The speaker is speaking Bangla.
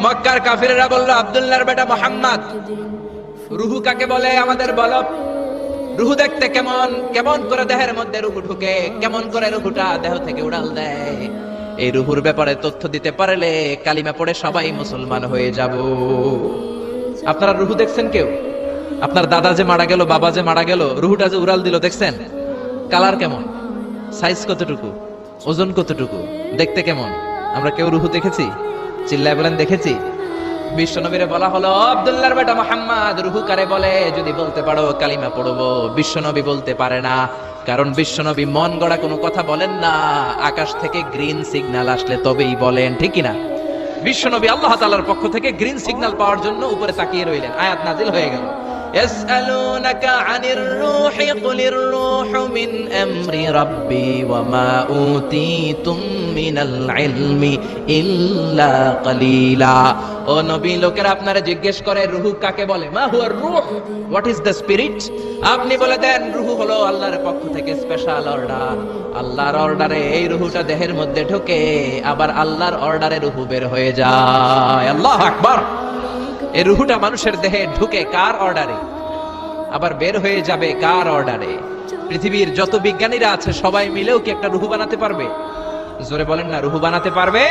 মক্কার কাফিররা বলল, আব্দুল্লাহর বেটা মুহাম্মদ, রুহু কাকে বলে আমাদের বলো। রুহু দেখতে কেমন, কেমন করে দেহের মধ্যে রুহু ঢুকে, কেমন করে রুহুটা দেহ থেকে উড়াল দেয়। এই রুহুর ব্যাপারে তথ্য দিতে পারলে কালিমা পড়ে সবাই মুসলমান হয়ে যাব। আপনারা রুহু দেখছেন কেউ? আপনার দাদা যে মারা গেল, বাবা যে মারা গেল, রুহুটা যে উড়াল দিল, দেখছেন? কালার কেমন, সাইজ কতটুকু, ওজন কতটুকু, দেখতে কেমন? আমরা কেউ রুহু দেখেছি? চিল্লায় বলেন দেখেছি। বিশ্বনবীরে বলা হলো, আব্দুল্লাহর বেটা মুহাম্মদ, রুহু কারে বলে? যদি বলতে পারো কালিমা পড়বো। বিশ্বনবী বলতে পারে না, কারণ বিশ্বনবী মন গড়া কোনো কথা বলেন না। আকাশ থেকে গ্রিন সিগন্যাল আসলে তবেই বলেন, ঠিক কিনা? বিশ্বনবী আল্লাহ তাআলার পক্ষ থেকে গ্রিন সিগন্যাল পাওয়ার জন্য উপরে তাকিয়ে রইলেন, আয়াত নাজিল হয়ে গেল। ইয়াসআলুনাকা আনির রূহি কুলির রূহু মিন আমরি রাব্বি ওয়া মা উতীতুম মিনাল ইলমি ইল্লা কালিলা। ও নবী, লোকেরা আপনারা জিজ্ঞেস করে রূহ কাকে বলে? মা হুয়ার রূহ, হোয়াট ইজ দ্য স্পিরিট? আপনি বলে দেন রূহ হলো আল্লাহর পক্ষ থেকে স্পেশাল অর্ডার। আল্লাহর অর্ডারে এই রূহটা দেহের মধ্যে ঢোকে, আবার আল্লাহর অর্ডারে রূহ বের হয়ে যায়। আল্লাহু আকবার। এই রূহটা মানুষের দেহে ঢুকে কার অর্ডারে, আবার বের হয়ে যাবে কার অর্ডারে? পৃথিবীর যত বিজ্ঞানীরা আছে সবাই মিলেও কি একটা রূহ বানাতে পারবে? জোরে বলেন না, রূহ বানাতে পারবে?